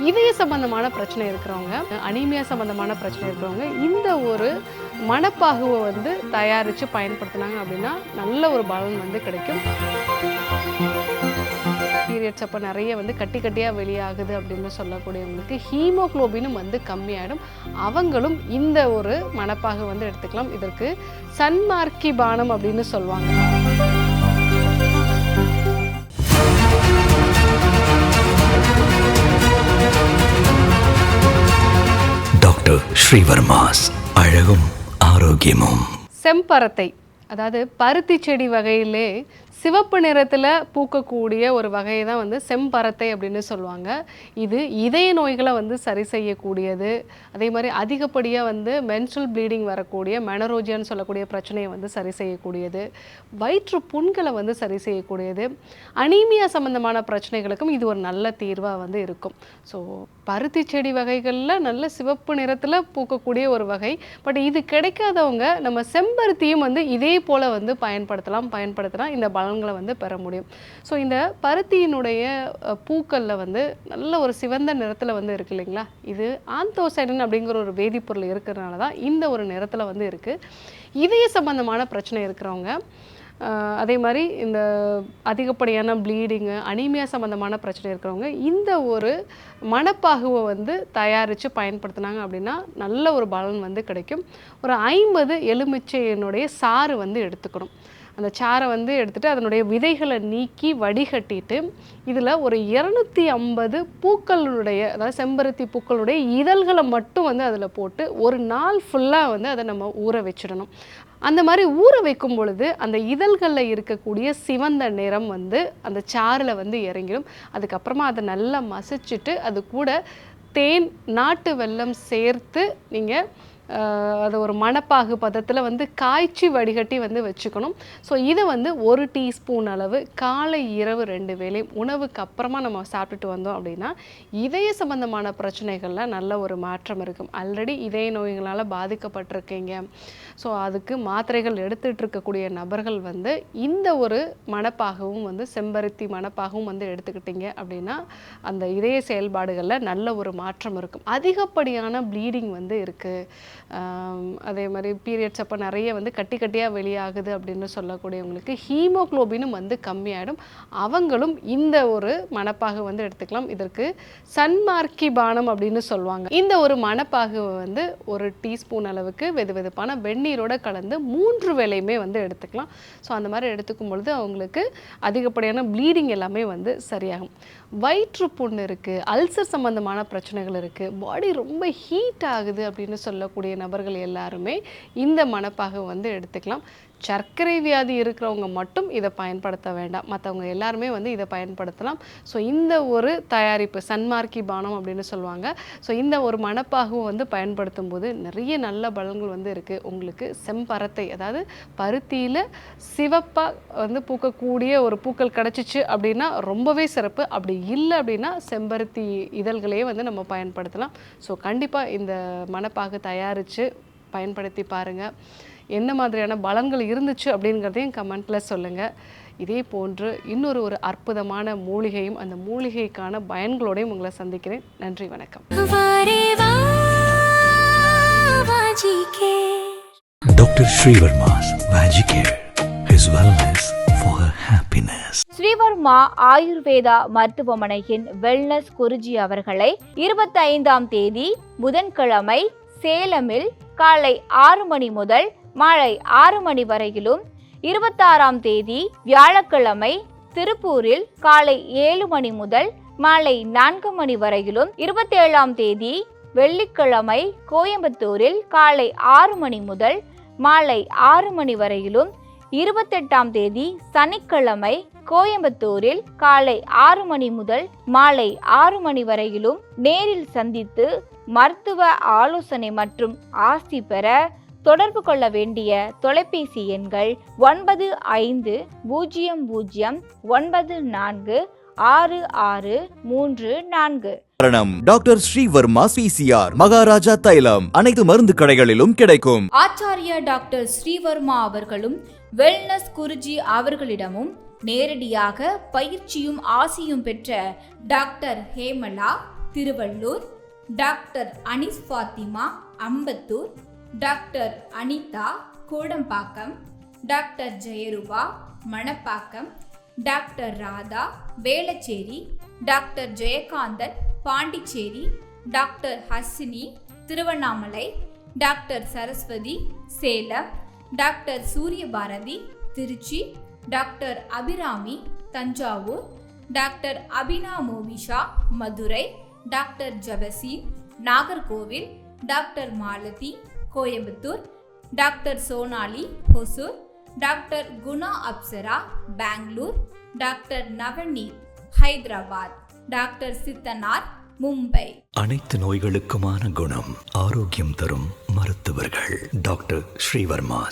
இதய சம்பந்தமான பிரச்சனை இருக்கிறவங்க, அனீமியா சம்பந்தமான பிரச்சனை இருக்கிறவங்க இந்த ஒரு மணப்பாகுவை வந்து தயாரித்து பயன்படுத்தினாங்க அப்படின்னா நல்ல ஒரு பலன் வந்து கிடைக்கும். பீரியட்ஸ் அப்போ நிறைய வந்து கட்டியாக வெளியாகுது அப்படின்னு சொல்லக்கூடியவங்களுக்கு ஹீமோகுளோபினும் வந்து கம்மியாயிடும். அவங்களும் இந்த ஒரு மணப்பாகு வந்து எடுத்துக்கலாம். இதற்கு சன்மார்க்கி பானம் அப்படின்னு சொல்லுவாங்க. டாக்டர் ஸ்ரீவர்மாஸ் அழகும் ஆரோக்கியமும். செம்பரத்தை, அதாவது பருத்தி செடி வகையிலே சிவப்பு நிறத்தில் பூக்கக்கூடிய ஒரு வகையை தான் வந்து செம்பரத்தை அப்படின்னு சொல்லுவாங்க. இது இதய நோய்களை வந்து சரி செய்யக்கூடியது. அதே மாதிரி அதிகப்படியாக வந்து மென்ஸ்ட்ரல் ப்ளீடிங் வரக்கூடிய மெனரோஜியான்னு சொல்லக்கூடிய பிரச்சனையை வந்து சரி செய்யக்கூடியது. வயிற்று புண்களை வந்து சரி செய்யக்கூடியது. அனீமியா சம்பந்தமான பிரச்சனைகளுக்கும் இது ஒரு நல்ல தீர்வாக வந்து இருக்கும். ஸோ பருத்தி செடி வகைகளில் நல்ல சிவப்பு நிறத்தில் பூக்கக்கூடிய ஒரு வகை. பட் இது கிடைக்காதவங்க நம்ம செம்பருத்தியும் வந்து இதே போல் வந்து பயன்படுத்தினா இந்த பலன்களை வந்து பெற முடியும். ஸோ இந்த பருத்தியினுடைய பூக்களில் வந்து நல்ல ஒரு சிவந்த நிறத்தில் வந்து இருக்கு இல்லைங்களா, இது ஆந்தோசைடின் அப்படிங்கிற ஒரு வேதிப்பொருள் இருக்கிறதுனால தான் இந்த ஒரு நிறத்தில் வந்து இருக்குது. இதய சம்பந்தமான பிரச்சனை இருக்கிறவங்க, அதே மாதிரி இந்த அதிகப்படியான ப்ளீடிங்கு, அனீமியா சம்மந்தமான பிரச்சனை இருக்கிறவங்க இந்த ஒரு மணப்பாகுவை வந்து தயாரித்து பயன்படுத்தினாங்க அப்படின்னா நல்ல ஒரு பலன் வந்து கிடைக்கும். ஒரு 50 எலுமிச்சையினுடைய சாறு வந்து எடுத்துக்கணும். அந்த சாரை வந்து எடுத்துகிட்டு அதனுடைய விதைகளை நீக்கி வடிகட்டிட்டு இதில் ஒரு 250 பூக்களுடைய, அதாவது செம்பருத்தி பூக்களுடைய இதழ்களை மட்டும் வந்து அதில் போட்டு ஒரு நாள் ஃபுல்லாக வந்து அதை நம்ம ஊற வச்சிடணும். அந்த மாதிரி ஊற வைக்கும் பொழுது அந்த இதழ்களில் இருக்கக்கூடிய சிவந்த நிறம் வந்து அந்த சாறில் வந்து இறங்கிடும். அதுக்கப்புறமா அதை நல்லா மசிச்சுட்டு அது கூட தேன், நாட்டு வெல்லம் சேர்த்து நீங்கள் அதை ஒரு மணப்பாகு பதத்தில் வந்து காய்ச்சி வடிகட்டி வந்து வச்சுக்கணும். ஸோ இதை வந்து 1 டீஸ்பூன் அளவு காலை இரவு 2 வேளை உணவுக்கு அப்புறமா நம்ம சாப்பிட்டுட்டு வந்தோம் அப்படின்னா இதய சம்பந்தமான பிரச்சனைகளில் நல்ல ஒரு மாற்றம் இருக்கும். ஆல்ரெடி இதய நோய்களால் பாதிக்கப்பட்டிருக்கீங்க, ஸோ அதுக்கு மாத்திரைகள் எடுத்துகிட்டு இருக்கக்கூடிய நபர்கள் வந்து இந்த ஒரு மணப்பாகவும் வந்து செம்பருத்தி மணப்பாகவும் வந்து எடுத்துக்கிட்டீங்க அப்படின்னா அந்த இதய செயல்பாடுகளில் நல்ல ஒரு மாற்றம் இருக்கும். அதிகப்படியான ப்ளீடிங் வந்து இருக்குது, அதே மாதிரி பீரியட்ஸ் அப்போ நிறைய வந்து கட்டியாக வெளியாகுது அப்படின்னு சொல்லக்கூடியவங்களுக்கு ஹீமோகுளோபினும் வந்து கம்மியாயிடும். அவங்களும் இந்த ஒரு மணப்பாகு வந்து எடுத்துக்கலாம். இதற்கு சன்மார்க்கி பானம் அப்படின்னு சொல்லுவாங்க. இந்த ஒரு மணப்பாகு வந்து 1 டீஸ்பூன் அளவுக்கு வெதுவெதுப்பான வெந்நீரோட கலந்து 3 வேளையுமே வந்து எடுத்துக்கலாம். ஸோ அந்த மாதிரி எடுத்துக்கும் பொழுது அவங்களுக்கு அதிகப்படியான ப்ளீடிங் எல்லாமே வந்து சரியாகும். வயிற்று புண்ணு இருக்குது, அல்சர் சம்பந்தமான பிரச்சனைகள் இருக்குது, பாடி ரொம்ப ஹீட் ஆகுது அப்படின்னு சொல்லக்கூடிய நபர்கள் எல்லாருமே இந்த மணப்பாகு வந்து எடுத்துக்கலாம். சர்க்கரை வியாதி இருக்கிறவங்க மட்டும் இதை பயன்படுத்த வேண்டாம், மற்றவங்க எல்லாருமே வந்து இதை பயன்படுத்தலாம். ஸோ இந்த ஒரு தயாரிப்பு சன்மார்க்கி பானம் அப்படின்னு சொல்லுவாங்க. ஸோ இந்த ஒரு மணப்பாகுவை வந்து பயன்படுத்தும் போது நிறைய நல்ல பலன்கள் வந்து இருக்குது. உங்களுக்கு செம்பரத்தை, அதாவது பருத்தியில் சிவப்பாக வந்து பூக்கக்கூடிய ஒரு பூக்கள் கிடச்சிச்சு அப்படின்னா ரொம்பவே சிறப்பு. அப்படி இல்லை அப்படின்னா செம்பருத்தி இதழ்களையே வந்து நம்ம பயன்படுத்தலாம். ஸோ கண்டிப்பாக இந்த மணப்பாகு தயாரித்து பயன்படுத்தி பாருங்கள். என்ன மாதிரியான பலன்கள் இருந்துச்சு அப்படிங்கிறதையும் கமெண்ட்டில் சொல்லுங்கள். இதே போன்று இன்னொரு அற்புதமான மூலிகையும் அந்த மூலிகைக்கான பயன்களோடையும் உங்களை சந்திக்கிறேன். நன்றி, வணக்கம். Doctor Srivarma's Magic Care, his wellness for her happiness. Sreevarma Ayurveda மருத்துவமனையின் வெல்னஸ் குருஜி அவர்களை 25ஆம் தேதி புதன்கிழமை சேலமில் காலை 6 மணி முதல் மாலை 6 மணி வரையிலும், 26ஆம் தேதி வியாழக்கிழமை திருப்பூரில் காலை 7 மணி முதல் மாலை 4 மணி வரையிலும், 27ஆம் தேதி வெள்ளிக்கிழமை கோயம்புத்தூரில் காலை 6 மணி முதல் மாலை 6 மணி வரையிலும், 28ஆம் தேதி சனிக்கிழமை கோயம்புத்தூரில் காலை 6 மணி முதல் மாலை 6 மணி வரையிலும் நேரில் சந்தித்து மருத்துவ ஆலோசனை மற்றும் ஆசி பெற தொடர்பு கொள்ள வேண்டிய தொலைபேசி எண்கள் 9500946634. டாக்டர் ஸ்ரீவர்மா PCR மகாராஜா தைலம் அனைத்து மருந்து கடைகளிலும் கிடைக்கும். ஆச்சாரிய டாக்டர் ஸ்ரீவர்மா அவர்களும் வெல்னஸ் குருஜி அவர்களிடமும் நேரடியாக பயிற்சியும் ஆசியும் பெற்ற doctor Hemala, Thiruvallur, doctor Anis Fathima Ambattur, doctor Anitha Kodambakkam, doctor Jayarupa Manapakkam, doctor Radha Velachery, doctor Jayakanthan Pondicherry, doctor Hasini Tiruvannamalai, doctor Saraswathi Salem, doctor Suryabharathi Trichy, doctor Abirami Thanjavur, doctor Abina Movisha Madurai, doctor Jabaseen Nagercoil, doctor Malathi Coimbatore, doctor Sonali Hosur, doctor Guna Apsara Bangalore, doctor Navneeth Hyderabad, doctor Siddhanar Mumbai. அனைத்து நோய்களுக்குமான குணம், ஆரோக்கியம் தரும் மருத்துவர்கள் டாக்டர் ஸ்ரீவர்மாஸ்.